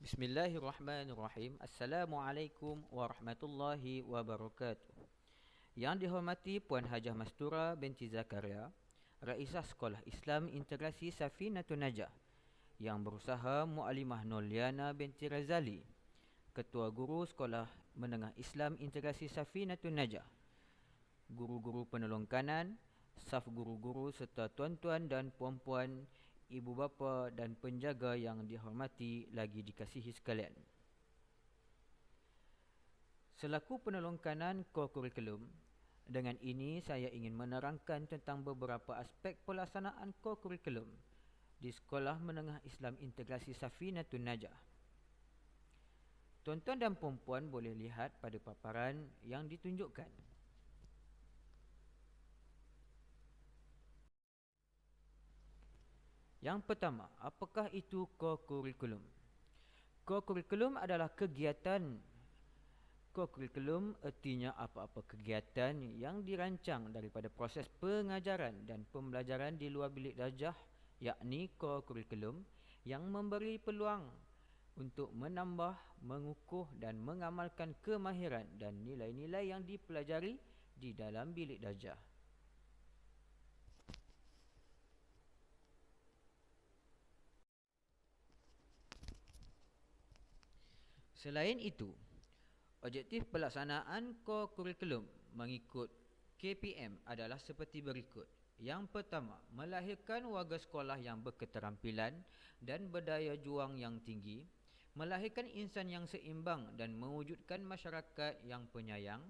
Bismillahirrahmanirrahim. Assalamualaikum warahmatullahi wabarakatuh. Yang dihormati Puan Hajah Mastura binti Zakaria, Raisah Sekolah Islam Integrasi Safinatun Najah, yang berusaha Muallimah Noliana binti Razali, Ketua Guru Sekolah Menengah Islam Integrasi Safinatun Najah, guru-guru penolong kanan, staf guru-guru serta tuan-tuan dan puan-puan, ibu bapa dan penjaga yang dihormati lagi dikasihi sekalian. Selaku penolong kanan co-kurikulum, dengan ini saya ingin menerangkan tentang beberapa aspek pelaksanaan co-kurikulum di Sekolah Menengah Islam Integrasi Safinatun Najah. Tuan-tuan dan puan-puan boleh lihat pada paparan yang ditunjukkan. Yang pertama, apakah itu co-kurikulum? Co-kurikulum adalah kegiatan. Co-kurikulum artinya apa-apa kegiatan yang dirancang daripada proses pengajaran dan pembelajaran di luar bilik darjah, yakni co-kurikulum yang memberi peluang untuk menambah, mengukuh dan mengamalkan kemahiran dan nilai-nilai yang dipelajari di dalam bilik darjah. Selain itu, objektif pelaksanaan co-kurikulum mengikut KPM adalah seperti berikut. Yang pertama, melahirkan warga sekolah yang berketerampilan dan berdaya juang yang tinggi, melahirkan insan yang seimbang dan mewujudkan masyarakat yang penyayang,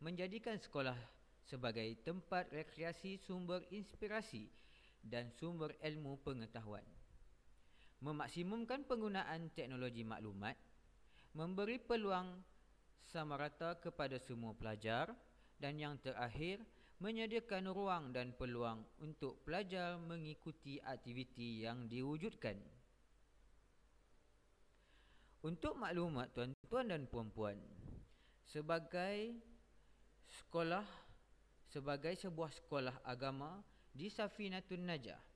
menjadikan sekolah sebagai tempat rekreasi, sumber inspirasi dan sumber ilmu pengetahuan, memaksimumkan penggunaan teknologi maklumat, memberi peluang sama rata kepada semua pelajar, dan yang terakhir, menyediakan ruang dan peluang untuk pelajar mengikuti aktiviti yang diwujudkan. Untuk maklumat tuan-tuan dan puan-puan, sebagai sebuah sekolah agama di Safinatun Najah,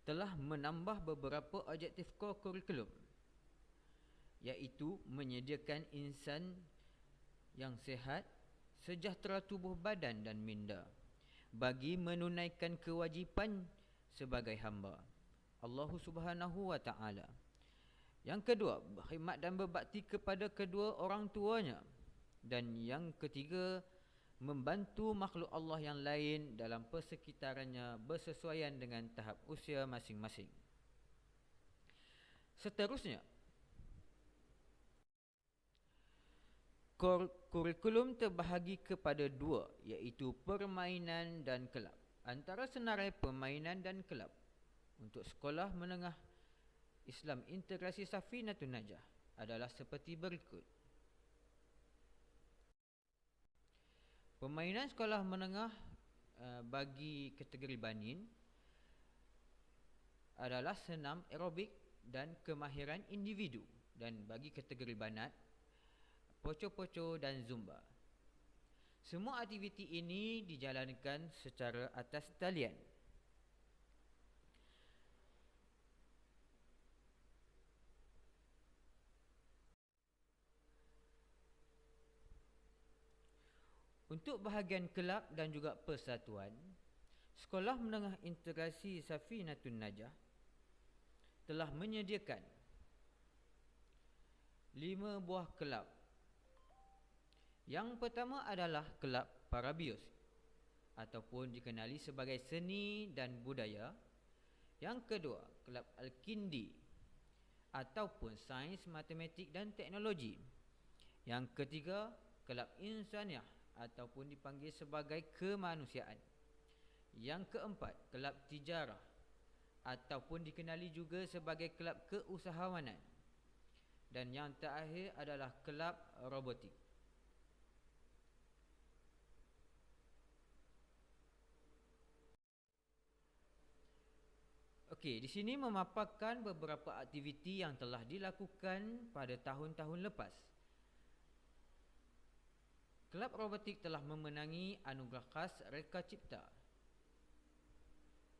telah menambah beberapa objektif co-kurikulum, iaitu menyediakan insan yang sihat, sejahtera tubuh badan dan minda bagi menunaikan kewajipan sebagai hamba Allah Subhanahu wa taala. Yang kedua, berkhidmat dan berbakti kepada kedua orang tuanya. Dan yang ketiga, membantu makhluk Allah yang lain dalam persekitarannya bersesuaian dengan tahap usia masing-masing. Seterusnya, kurikulum terbahagi kepada dua, iaitu permainan dan kelab. Antara senarai permainan dan kelab untuk Sekolah Menengah Islam Integrasi Safinatun Najah adalah seperti berikut. Permainan sekolah menengah bagi kategori banin adalah senam aerobik dan kemahiran individu, dan bagi kategori banat, poco-poco dan zumba. Semua aktiviti ini dijalankan secara atas talian. Untuk bahagian kelab dan juga persatuan, Sekolah Menengah Integrasi Safinatun Najah telah menyediakan 5 buah kelab. Yang pertama adalah Kelab Parabios ataupun dikenali sebagai Seni dan Budaya. Yang kedua, Kelab Al-Kindi ataupun Sains, Matematik dan Teknologi. Yang ketiga, Kelab Insaniah ataupun dipanggil sebagai Kemanusiaan. Yang keempat, Kelab Tijarah ataupun dikenali juga sebagai Kelab Keusahawanan. Dan yang terakhir adalah Kelab Robotik. Okey, di sini memaparkan beberapa aktiviti yang telah dilakukan pada tahun-tahun lepas. Kelab Robotik telah memenangi anugerah khas Reka Cipta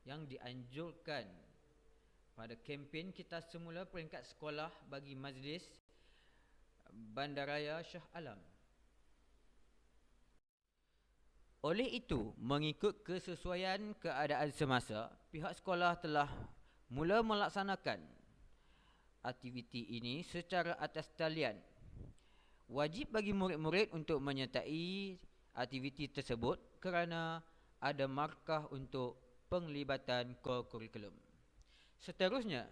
yang dianjurkan pada kempen kita semula peringkat sekolah bagi Majlis Bandaraya Shah Alam. Oleh itu, mengikut kesesuaian keadaan semasa, pihak sekolah telah mula melaksanakan aktiviti ini secara atas talian. Wajib bagi murid-murid untuk menyertai aktiviti tersebut kerana ada markah untuk penglibatan kurikulum. Seterusnya,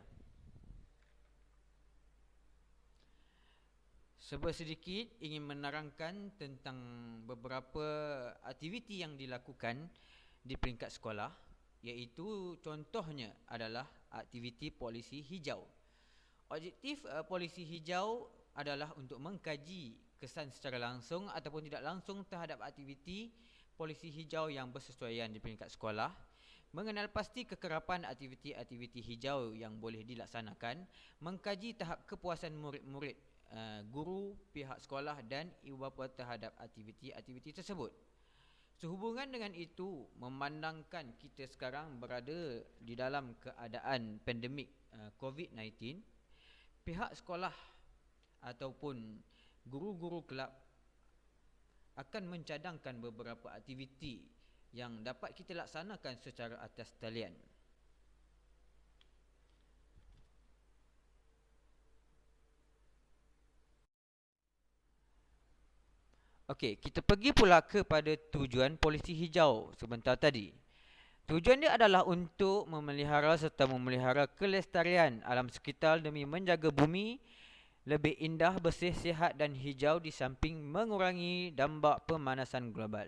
sedikit ingin menerangkan tentang beberapa aktiviti yang dilakukan di peringkat sekolah, iaitu contohnya adalah aktiviti polisi hijau. Objektif polisi hijau adalah untuk mengkaji kesan secara langsung ataupun tidak langsung terhadap aktiviti polisi hijau yang bersesuaian di peringkat sekolah, mengenal pasti kekerapan aktiviti-aktiviti hijau yang boleh dilaksanakan, mengkaji tahap kepuasan murid-murid, guru, pihak sekolah dan ibu bapa terhadap aktiviti-aktiviti tersebut. Sehubungan dengan itu, memandangkan kita sekarang berada di dalam keadaan pandemik COVID-19, pihak sekolah ataupun guru-guru kelab akan mencadangkan beberapa aktiviti yang dapat kita laksanakan secara atas talian. Okey, kita pergi pula kepada tujuan polisi hijau sebentar tadi. Tujuan dia adalah untuk memelihara serta memelihara kelestarian alam sekitar demi menjaga bumi lebih indah, bersih, sihat dan hijau di samping mengurangi dampak pemanasan global.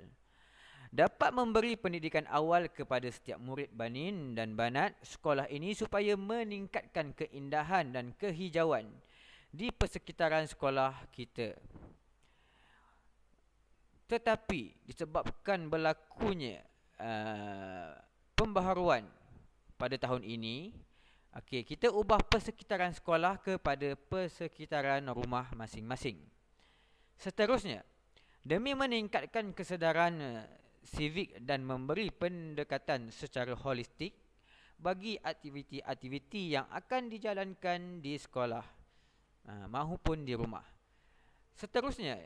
Dapat memberi pendidikan awal kepada setiap murid banin dan banat sekolah ini supaya meningkatkan keindahan dan kehijauan di persekitaran sekolah kita. Tetapi disebabkan berlakunya pembaharuan pada tahun ini, kita ubah persekitaran sekolah kepada persekitaran rumah masing-masing. Seterusnya, demi meningkatkan kesedaran sivik dan memberi pendekatan secara holistik bagi aktiviti-aktiviti yang akan dijalankan di sekolah maupun di rumah. Seterusnya,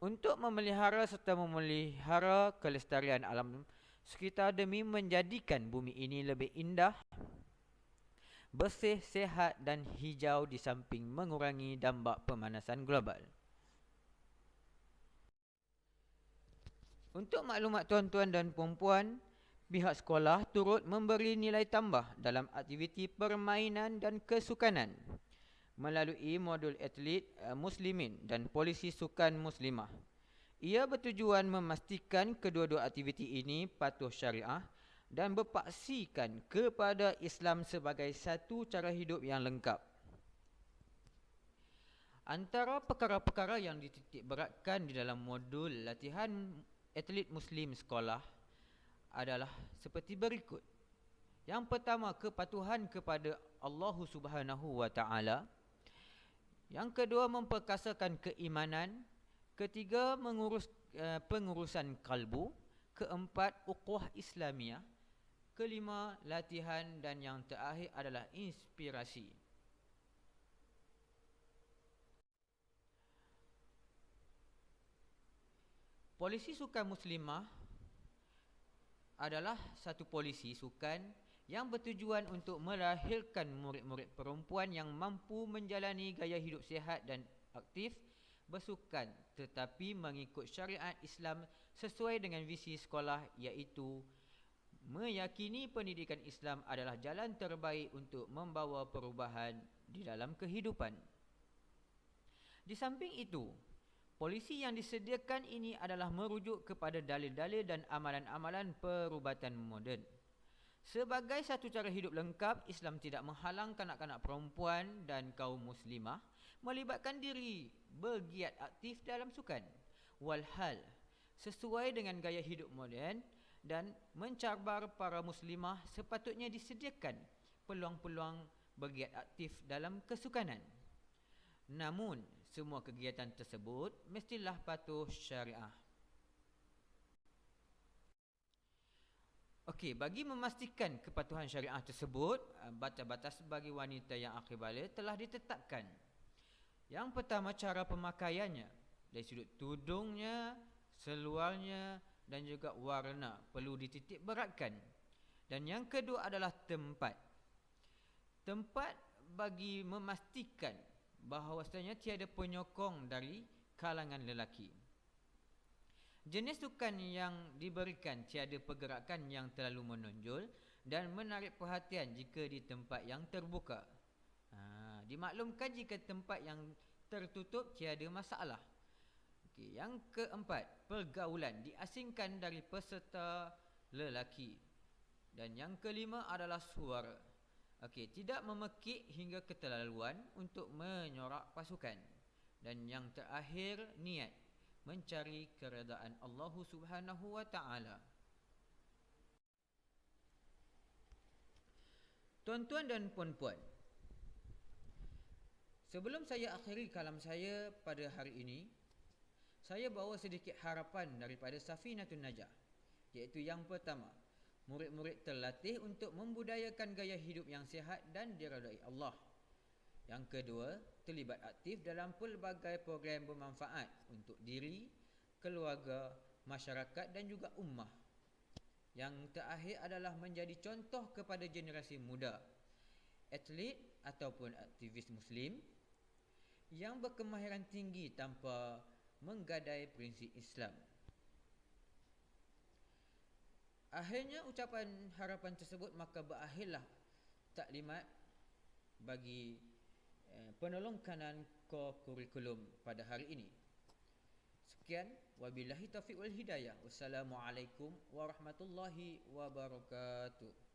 untuk memelihara serta memelihara kelestarian alam sekitar demi menjadikan bumi ini lebih indah, bersih, sihat dan hijau di samping mengurangi dampak pemanasan global. Untuk maklumat tuan-tuan dan puan-puan, pihak sekolah turut memberi nilai tambah dalam aktiviti permainan dan kesukanan melalui modul atlet muslimin dan polisi sukan muslimah. Ia bertujuan memastikan kedua-dua aktiviti ini patuh syariah dan berpaksikan kepada Islam sebagai satu cara hidup yang lengkap. Antara perkara-perkara yang dititikberatkan di dalam modul latihan atlet muslim sekolah adalah seperti berikut. Yang pertama, kepatuhan kepada Allah Subhanahu wa taala. Yang kedua, memperkasakan keimanan. Ketiga, pengurusan kalbu. Keempat, ukhuwah Islamiah. Kelima, latihan dan yang terakhir adalah inspirasi. Polisi sukan muslimah adalah satu polisi sukan yang bertujuan untuk melahirkan murid-murid perempuan yang mampu menjalani gaya hidup sihat dan aktif bersukan tetapi mengikut syariat Islam sesuai dengan visi sekolah, iaitu meyakini pendidikan Islam adalah jalan terbaik untuk membawa perubahan di dalam kehidupan. Di samping itu, polisi yang disediakan ini adalah merujuk kepada dalil-dalil dan amalan-amalan perubatan moden. Sebagai satu cara hidup lengkap, Islam tidak menghalang kanak-kanak perempuan dan kaum muslimah melibatkan diri bergiat aktif dalam sukan. Walhal, sesuai dengan gaya hidup moden dan mencabar para muslimah, sepatutnya disediakan peluang-peluang bergiat aktif dalam kesukanan. Namun, semua kegiatan tersebut mestilah patuh syariah. Okey, bagi memastikan kepatuhan syariah tersebut, batas-batas bagi wanita yang akhir balik telah ditetapkan. Yang pertama, cara pemakaiannya. Dari sudut tudungnya, seluarnya dan juga warna perlu dititik beratkan. Dan yang kedua adalah tempat. Tempat bagi memastikan bahawasanya tiada penyokong dari kalangan lelaki. Jenis sukan yang diberikan tiada pergerakan yang terlalu menonjol dan menarik perhatian jika di tempat yang terbuka. Dimaklumkan jika tempat yang tertutup tiada masalah. Okey, yang keempat, pergaulan diasingkan dari peserta lelaki. Dan yang kelima adalah suara. Okey, tidak memekik hingga keterlaluan untuk menyorak pasukan. Dan yang terakhir, niat mencari keredaan Allah Subhanahu wa taala. Tuan-tuan dan puan-puan, sebelum saya akhiri kalam saya pada hari ini, saya bawa sedikit harapan daripada Safinatun Najah, iaitu yang pertama, murid-murid terlatih untuk membudayakan gaya hidup yang sihat dan diredai Allah. Yang kedua, terlibat aktif dalam pelbagai program bermanfaat untuk diri, keluarga, masyarakat dan juga ummah. Yang terakhir adalah menjadi contoh kepada generasi muda, atlet ataupun aktivis Muslim yang berkemahiran tinggi tanpa menggadai prinsip Islam. Akhirnya ucapan harapan tersebut maka berakhirlah taklimat bagi penolong kanan core kurikulum pada hari ini. Sekian, wabillahi taufiq wal hidayah. Wassalamualaikum warahmatullahi wabarakatuh.